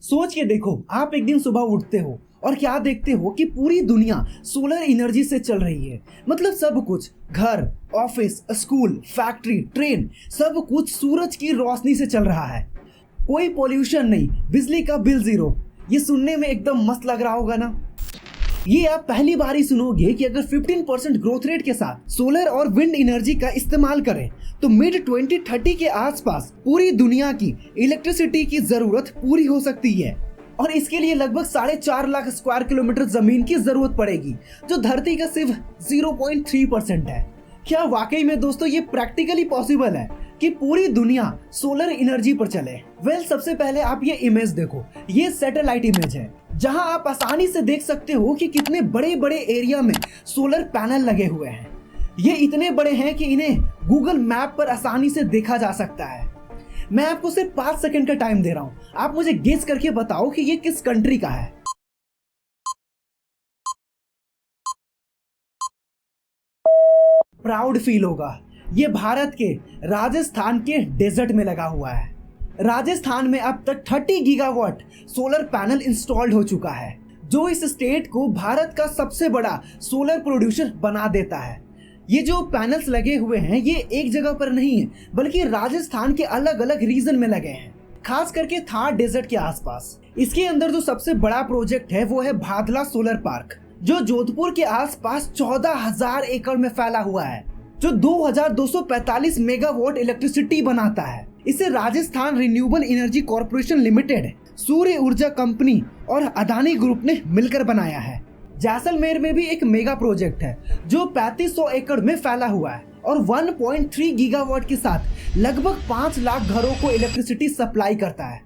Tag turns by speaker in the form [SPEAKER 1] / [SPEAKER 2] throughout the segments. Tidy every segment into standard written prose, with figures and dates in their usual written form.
[SPEAKER 1] सोच के देखो, आप एक दिन सुबह उठते हो और क्या देखते हो कि पूरी दुनिया सोलर एनर्जी से चल रही है। मतलब सब कुछ, घर, ऑफिस, स्कूल, फैक्ट्री, ट्रेन, सब कुछ सूरज की रोशनी से चल रहा है। कोई पोल्यूशन नहीं, बिजली का बिल जीरो। ये सुनने में एकदम मस्त लग रहा होगा ना। ये आप पहली बार ही सुनोगे कि अगर 15% ग्रोथ रेट के साथ सोलर और विंड एनर्जी का इस्तेमाल करें तो मिड 2030 के आसपास पूरी दुनिया की इलेक्ट्रिसिटी की जरूरत पूरी हो सकती है। और इसके लिए लगभग 4.5 लाख स्क्वायर किलोमीटर जमीन की जरूरत पड़ेगी, जो धरती का सिर्फ 0.3% है। क्या वाकई में दोस्तों ये प्रैक्टिकली पॉसिबल है कि पूरी दुनिया सोलर एनर्जी पर चले? वेल, सबसे पहले आप ये इमेज देखो। ये सैटेलाइट इमेज है जहां आप आसानी से देख सकते हो कि कितने बड़े बड़े एरिया में सोलर पैनल लगे हुए हैं। ये इतने बड़े हैं कि इन्हें गूगल मैप पर आसानी से देखा जा सकता है। मैं आपको सिर्फ 5 सेकंड का टाइम दे रहा हूं, आप मुझे गेस करके बताओ कि ये किस कंट्री का है। प्राउड फील होगा। ये भारत के राजस्थान के डेजर्ट में लगा हुआ है। राजस्थान में अब तक 30 गीगावाट सोलर पैनल इंस्टॉल्ड हो चुका है, जो इस स्टेट को भारत का सबसे बड़ा सोलर प्रोड्यूसर बना देता है। ये जो पैनल्स लगे हुए हैं ये एक जगह पर नहीं है, बल्कि राजस्थान के अलग अलग रीजन में लगे हैं, खास करके थार डेजर्ट के आसपास। इसके अंदर जो सबसे बड़ा प्रोजेक्ट है वो है भादला सोलर पार्क, जो जोधपुर के आसपास 14,000 एकड़ में फैला हुआ है, जो 2,245 मेगावाट इलेक्ट्रिसिटी बनाता है। इसे Rajasthan renewable energy corporation limited, सूर्य ऊर्जा कंपनी और अदानी ग्रुप ने मिलकर बनाया है। जैसलमेर में भी एक मेगा प्रोजेक्ट है जो 3500 एकड़ में फैला हुआ है और 1.3 गीगावाट के साथ लगभग 5 लाख घरों को इलेक्ट्रिसिटी सप्लाई करता है।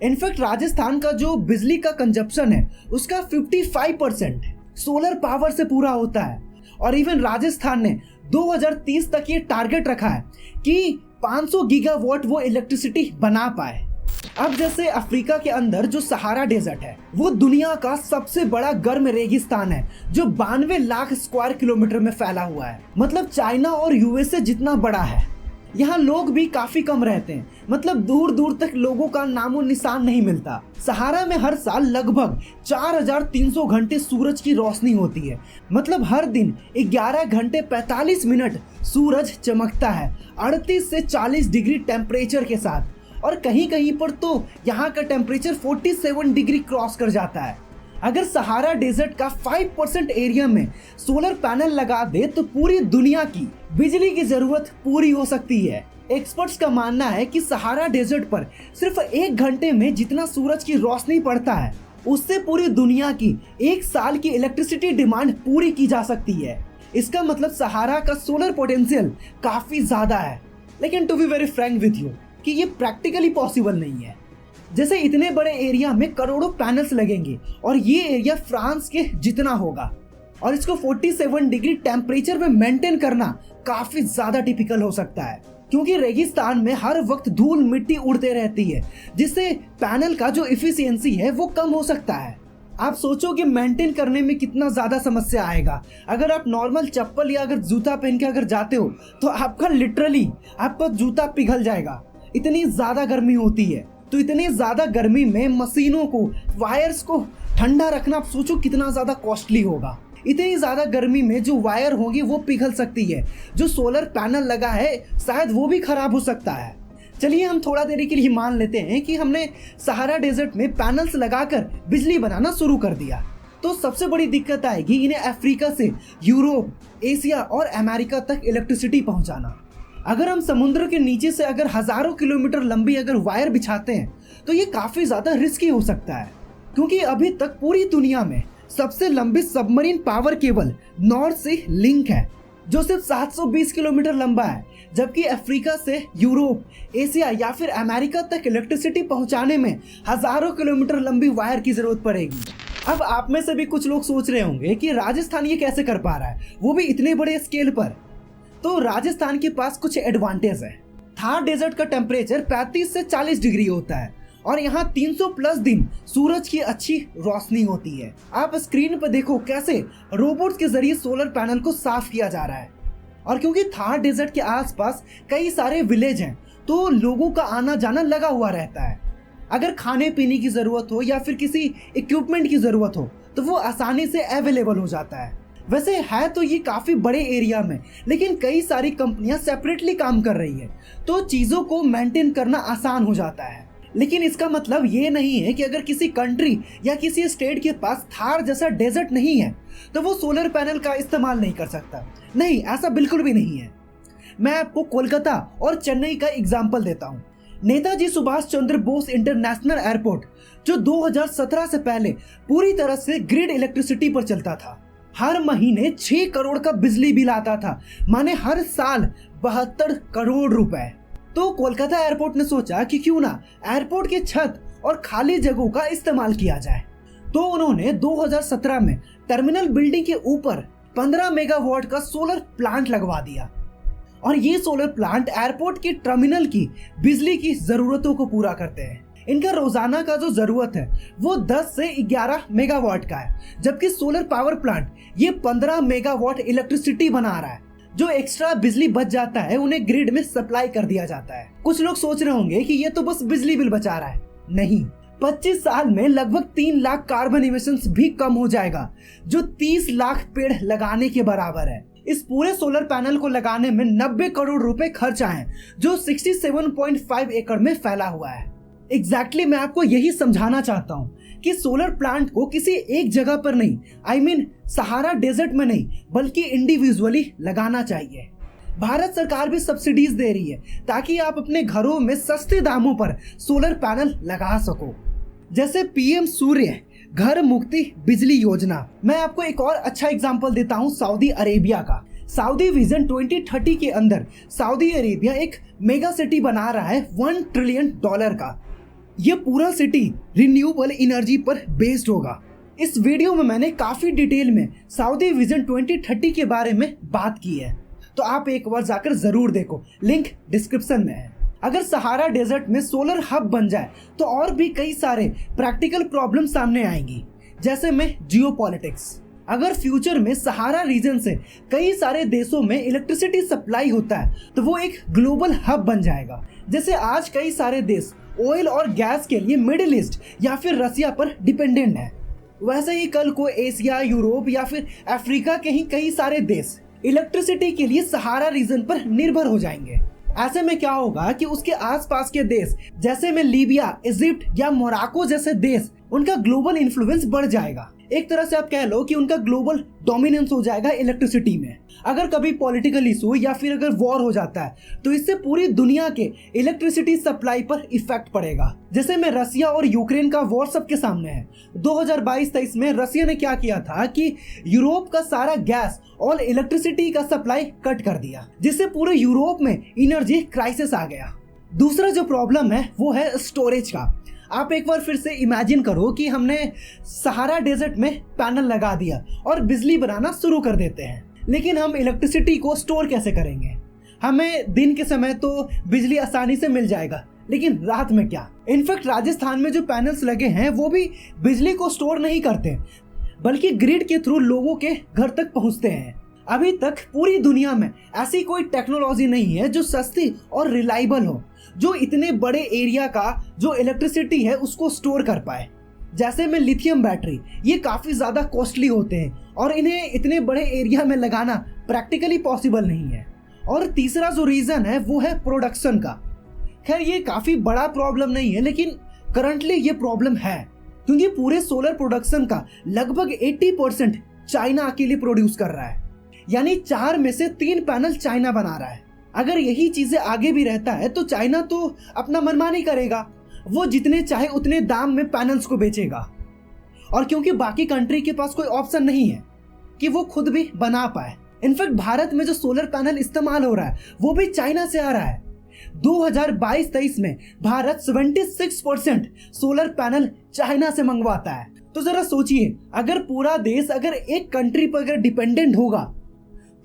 [SPEAKER 1] इनफैक्ट राजस्थान का जो बिजली का कंजप्शन है उसका 55% सोलर पावर से पूरा होता है। और इवन राजस्थान ने 2030 तक ये टारगेट रखा है कि 500 गीगावाट वो इलेक्ट्रिसिटी बना पाए। अब जैसे अफ्रीका के अंदर जो सहारा डेजर्ट है वो दुनिया का सबसे बड़ा गर्म रेगिस्तान है, जो 92 लाख स्क्वायर किलोमीटर में फैला हुआ है। मतलब चाइना और यूएसए जितना बड़ा है। यहाँ लोग भी काफी कम रहते हैं, मतलब दूर दूर तक लोगों का नामो निशान नहीं मिलता। सहारा में हर साल लगभग 4,300 घंटे सूरज की रोशनी होती है। मतलब हर दिन 11 घंटे 45 मिनट सूरज चमकता है 38 से 40 डिग्री टेम्परेचर के साथ। और कहीं कहीं पर तो यहाँ का टेम्परेचर 47 डिग्री क्रॉस कर जाता है। अगर सहारा डेजर्ट का 5% एरिया में सोलर पैनल लगा दे तो पूरी दुनिया की बिजली की जरूरत पूरी हो सकती है। एक्सपर्ट्स का मानना है कि सहारा डेजर्ट पर सिर्फ 1 घंटे में जितना सूरज की रोशनी पड़ता है उससे पूरी दुनिया की 1 साल की इलेक्ट्रिसिटी डिमांड पूरी की जा सकती है। इसका मतलब सहारा का सोलर पोटेंशियल काफी ज्यादा है। लेकिन to be very frank with you कि ये प्रैक्टिकली पॉसिबल नहीं है। जैसे इतने बड़े एरिया में करोड़ों पैनल्स लगेंगे और ये एरिया फ्रांस के जितना होगा और इसको 47 डिग्री टेम्परेचर में मेंटेन करना काफी ज्यादा टिपिकल हो सकता है, क्योंकि रेगिस्तान में हर वक्त धूल मिट्टी उड़ते रहती है, जिससे पैनल का जो इफिशियंसी है वो कम हो सकता है। आप सोचो कि मेंटेन करने में कितना ज्यादा समस्या आएगा। अगर आप नॉर्मल चप्पल या अगर जूता पहन के अगर जाते हो तो आपका लिटरली आपका जूता पिघल जाएगा, इतनी ज्यादा गर्मी होती है। तो इतनी ज्यादा गर्मी में मशीनों को, वायर्स को ठंडा रखना आप सोचो कितना ज्यादा कॉस्टली होगा। इतनी ज्यादा गर्मी में जो वायर होगी वो पिघल सकती है, जो सोलर पैनल लगा है शायद वो भी खराब हो सकता है। चलिए हम थोड़ा देरी के लिए मान लेते हैं कि हमने सहारा डेजर्ट में पैनल्स लगाकर बिजली बनाना शुरू कर दिया, तो सबसे बड़ी दिक्कत आएगी इन्हें अफ्रीका से यूरोप, एशिया और अमेरिका तक इलेक्ट्रिसिटी पहुंचाना। अगर हम समुद्र के नीचे से अगर हजारों किलोमीटर लंबी अगर वायर बिछाते हैं तो ये काफी ज्यादा रिस्की हो सकता है, क्योंकि अभी तक पूरी दुनिया में सबसे लंबी सबमरीन पावर केबल नॉर्थ सी लिंक है, जो सिर्फ 720 किलोमीटर लंबा है। जबकि अफ्रीका से यूरोप, एशिया या फिर अमेरिका तक इलेक्ट्रिसिटी पहुंचाने में हजारों किलोमीटर लंबी वायर की जरूरत पड़ेगी। अब आप में से भी कुछ लोग सोच रहे होंगे कि राजस्थान ये कैसे कर पा रहा है, वो भी इतने बड़े स्केल पर। तो राजस्थान के पास कुछ एडवांटेज है। थार डेजर्ट का टेम्परेचर 35 से 40 डिग्री होता है और यहाँ 300 प्लस दिन सूरज की अच्छी रोशनी होती है। आप स्क्रीन पर देखो कैसे रोबोट्स के जरिए सोलर पैनल को साफ किया जा रहा है। और क्योंकि थार डेजर्ट के आसपास कई सारे विलेज हैं तो लोगों का आना जाना लगा हुआ रहता है। अगर खाने पीने की ज़रूरत हो या फिर किसी इक्विपमेंट की ज़रूरत हो तो वो आसानी से अवेलेबल हो जाता है। वैसे है तो ये काफ़ी बड़े एरिया में, लेकिन कई सारी कंपनियां सेपरेटली काम कर रही है, तो चीज़ों को मेंटेन करना आसान हो जाता है। लेकिन इसका मतलब ये नहीं है कि अगर किसी कंट्री या किसी स्टेट के पास थार जैसा डेजर्ट नहीं है तो वो सोलर पैनल का इस्तेमाल नहीं कर सकता। नहीं, ऐसा बिल्कुल भी नहीं है। मैं आपको कोलकाता और चेन्नई का एग्जाम्पल देता हूँ। नेताजी सुभाष चंद्र बोस इंटरनेशनल एयरपोर्ट, जो 2017 से पहले पूरी तरह से ग्रिड इलेक्ट्रिसिटी पर चलता था, हर महीने 6 करोड़ का बिजली बिल आता था, माने हर साल 72 करोड़ रुपए। तो कोलकाता एयरपोर्ट ने सोचा कि क्यों ना एयरपोर्ट के छत और खाली जगहों का इस्तेमाल किया जाए। तो उन्होंने 2017 में टर्मिनल बिल्डिंग के ऊपर 15 मेगावाट का सोलर प्लांट लगवा दिया, और ये सोलर प्लांट एयरपोर्ट के टर्मिनल की बिजली की जरूरतों को पूरा करते हैं। इनका रोजाना का जो जरूरत है वो 10 से 11 मेगावाट का है, जबकि सोलर पावर प्लांट ये 15 मेगावाट इलेक्ट्रिसिटी बना रहा है। जो एक्स्ट्रा बिजली बच जाता है उन्हें ग्रिड में सप्लाई कर दिया जाता है। कुछ लोग सोच रहे होंगे कि ये तो बस बिजली बिल बचा रहा है। नहीं, 25 साल में लगभग 3 लाख कार्बन इमिशंस भी कम हो जाएगा, जो 30 लाख पेड़ लगाने के बराबर है। इस पूरे सोलर पैनल को लगाने में 90 करोड़ रुपए खर्च आए, जो 67.5 एकड़ में फैला हुआ है। एग्जैक्टली मैं आपको यही समझाना चाहता हूँ कि सोलर प्लांट को किसी एक जगह पर नहीं, सहारा डेजर्ट में नहीं, बल्कि इंडिविजुअली लगाना चाहिए। भारत सरकार भी सब्सिडीज दे रही है ताकि आप अपने घरों में सस्ते दामों पर सोलर पैनल लगा सको, जैसे पीएम सूर्य घर मुक्ति बिजली योजना। मैं आपको एक और अच्छा एग्जांपल देता हूँ सऊदी अरेबिया का। सऊदी विजन 2030 के अंदर सऊदी अरेबिया एक मेगा सिटी बना रहा है $1 ट्रिलियन का। ये पूरा सिटी रिन्यूएबल एनर्जी पर बेस्ड होगा। इस वीडियो में मैंने काफी डिटेल में सऊदी विजन 2030 के बारे में बात की है, तो आप एक बार जाकर जरूर देखो, लिंक डिस्क्रिप्शन में है। अगर सहारा डेजर्ट में सोलर हब बन जाए तो और भी कई सारे प्रैक्टिकल प्रॉब्लम सामने आएंगी, जैसे में जियोपॉलिटिक्स। अगर फ्यूचर में सहारा रीजन से कई सारे देशों में इलेक्ट्रिसिटी सप्लाई होता है तो वो एक ग्लोबल हब बन जाएगा। जैसे आज कई सारे देश ऑयल और गैस के लिए मिडिल ईस्ट या फिर रसिया पर डिपेंडेंट है, वैसे ही कल को एशिया, यूरोप या फिर अफ्रीका के ही कई सारे देश इलेक्ट्रिसिटी के लिए सहारा रीजन पर निर्भर हो जाएंगे। ऐसे में क्या होगा कि उसके आसपास के देश जैसे में लीबिया, इजिप्ट या मोरक्को जैसे देश, उनका ग्लोबल इन्फ्लुएंस बढ़ जाएगा। एक तरह से आप कह लो कि उनका ग्लोबल डोमिनेंस हो जाएगा इलेक्ट्रिसिटी में। अगर कभी पॉलिटिकल इशू या फिर अगर वॉर हो जाता है तो इससे पूरी दुनिया के इलेक्ट्रिसिटी सप्लाई पर इफेक्ट पड़ेगा। जैसे में रसिया और यूक्रेन का वॉर सबके सामने है। 2022-23 में रसिया ने क्या किया था कि यूरोप का सारा गैस और इलेक्ट्रिसिटी का सप्लाई कट कर दिया, जिससे पूरे यूरोप में एनर्जी क्राइसिस आ गया। दूसरा जो प्रॉब्लम है वो है स्टोरेज का। आप एक बार फिर से इमेजिन करो कि हमने सहारा डेजर्ट में पैनल लगा दिया और बिजली बनाना शुरू कर देते हैं, लेकिन हम इलेक्ट्रिसिटी को स्टोर कैसे करेंगे? हमें दिन के समय तो बिजली आसानी से मिल जाएगा, लेकिन रात में क्या? इनफैक्ट राजस्थान में जो पैनल्स लगे हैं वो भी बिजली को स्टोर नहीं करते, बल्कि ग्रिड के थ्रू लोगों के घर तक पहुंचते हैं। अभी तक पूरी दुनिया में ऐसी कोई टेक्नोलॉजी नहीं है जो सस्ती और रिलायबल हो, जो इतने बड़े एरिया का जो इलेक्ट्रिसिटी है उसको स्टोर कर पाए। जैसे में लिथियम बैटरी, ये काफ़ी ज़्यादा कॉस्टली होते हैं और इन्हें इतने बड़े एरिया में लगाना प्रैक्टिकली पॉसिबल नहीं है। और तीसरा जो रीज़न है वो है प्रोडक्शन का। खैर ये काफ़ी बड़ा प्रॉब्लम नहीं है, लेकिन करंटली ये प्रॉब्लम है, क्योंकि पूरे सोलर प्रोडक्शन का लगभग 80% चाइना अकेले प्रोड्यूस कर रहा है, यानी 4 में से 3 पैनल चाइना बना रहा है। अगर यही चीजें आगे भी रहता है तो चाइना तो अपना मनमानी करेगा, वो जितने चाहे उतने दाम में पैनल्स को बेचेगा। और क्योंकि बाकी कंट्री के पास कोई ऑप्शन नहीं है कि वो खुद भी बना पाए। इनफैक्ट भारत में जो सोलर पैनल इस्तेमाल हो रहा है वो भी चाइना से आ रहा है। 2022-23 में भारत 76% सोलर पैनल चाइना से मंगवाता है। तो जरा सोचिए, अगर पूरा देश अगर एक कंट्री पर अगर डिपेंडेंट होगा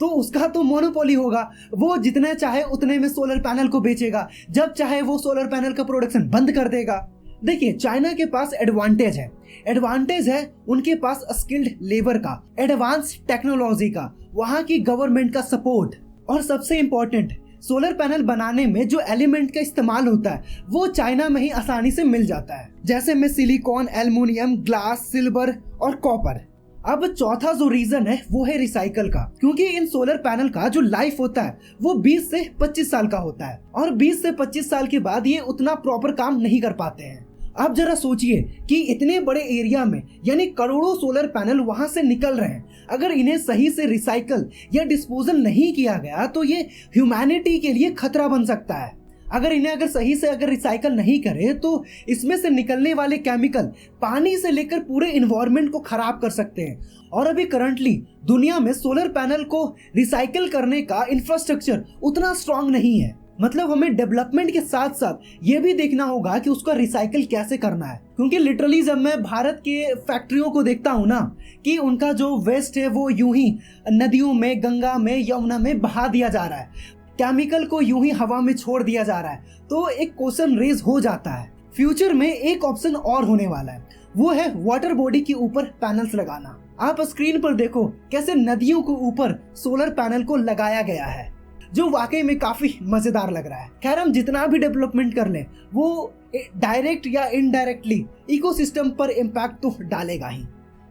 [SPEAKER 1] तो उसका तो मोनोपोली होगा, वो जितने चाहे उतने में सोलर पैनल को बेचेगा, जब चाहे वो सोलर पैनल का प्रोडक्शन बंद कर देगा। देखिए चाइना के पास एडवांटेज है उनके पास स्किल्ड लेबर का, एडवांस टेक्नोलॉजी का, वहां की गवर्नमेंट का सपोर्ट, और सबसे इंपॉर्टेंट सोलर पैनल बनाने में जो एलिमेंट का इस्तेमाल होता है वो चाइना में ही आसानी से मिल जाता है, जैसे में सिलिकॉन, एल्युमिनियम, ग्लास, सिल्वर और कॉपर। अब चौथा जो रीजन है वो है रिसाइकल का, क्योंकि इन सोलर पैनल का जो लाइफ होता है वो 20 से 25 साल का होता है और 20 से 25 साल के बाद ये उतना प्रॉपर काम नहीं कर पाते हैं। अब जरा सोचिए कि इतने बड़े एरिया में यानी करोड़ों सोलर पैनल वहां से निकल रहे हैं, अगर इन्हें सही से रिसाइकल या डिस्पोजल नहीं किया गया तो ये ह्यूमैनिटी के लिए खतरा बन सकता है। अगर सही से रिसाइकल नहीं करे तो इसमें से निकलने वाले केमिकल पानी से लेकर पूरे इन्वायरमेंट को खराब कर सकते हैं। और अभी करंटली दुनिया में सोलर पैनल को रिसाइकल करने का इंफ्रास्ट्रक्चर उतना स्ट्रांग नहीं है। मतलब हमें डेवलपमेंट के साथ साथ ये भी देखना होगा कि उसका रिसाइकल कैसे करना है, क्योंकि लिटरली जब मैं भारत के फैक्ट्रियों को देखता हूँ ना कि उनका जो वेस्ट है वो यूं ही नदियों में, गंगा में, यमुना में बहा दिया जा रहा है, केमिकल को यूं ही हवा में छोड़ दिया जा रहा है, तो एक क्वेश्चन रेज हो जाता है। फ्यूचर में एक ऑप्शन और होने वाला है, वो है वाटर बॉडी के ऊपर पैनल्स लगाना। आप स्क्रीन पर देखो कैसे नदियों के ऊपर सोलर पैनल को लगाया गया है, जो वाकई में काफी मजेदार लग रहा है। खैर, हम जितना भी डेवलपमेंट कर लें वो डायरेक्ट या इनडायरेक्टली इकोसिस्टम पर इम्पैक्ट तो डालेगा ही।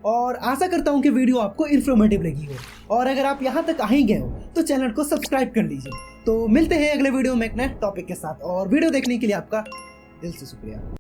[SPEAKER 1] और आशा करता हूँ कि वीडियो आपको इन्फॉर्मेटिव लगी हो, और अगर आप यहाँ तक आ ही गए हो तो चैनल को सब्सक्राइब कर लीजिए। तो मिलते हैं अगले वीडियो में एक नए टॉपिक के साथ, और वीडियो देखने के लिए आपका दिल से शुक्रिया।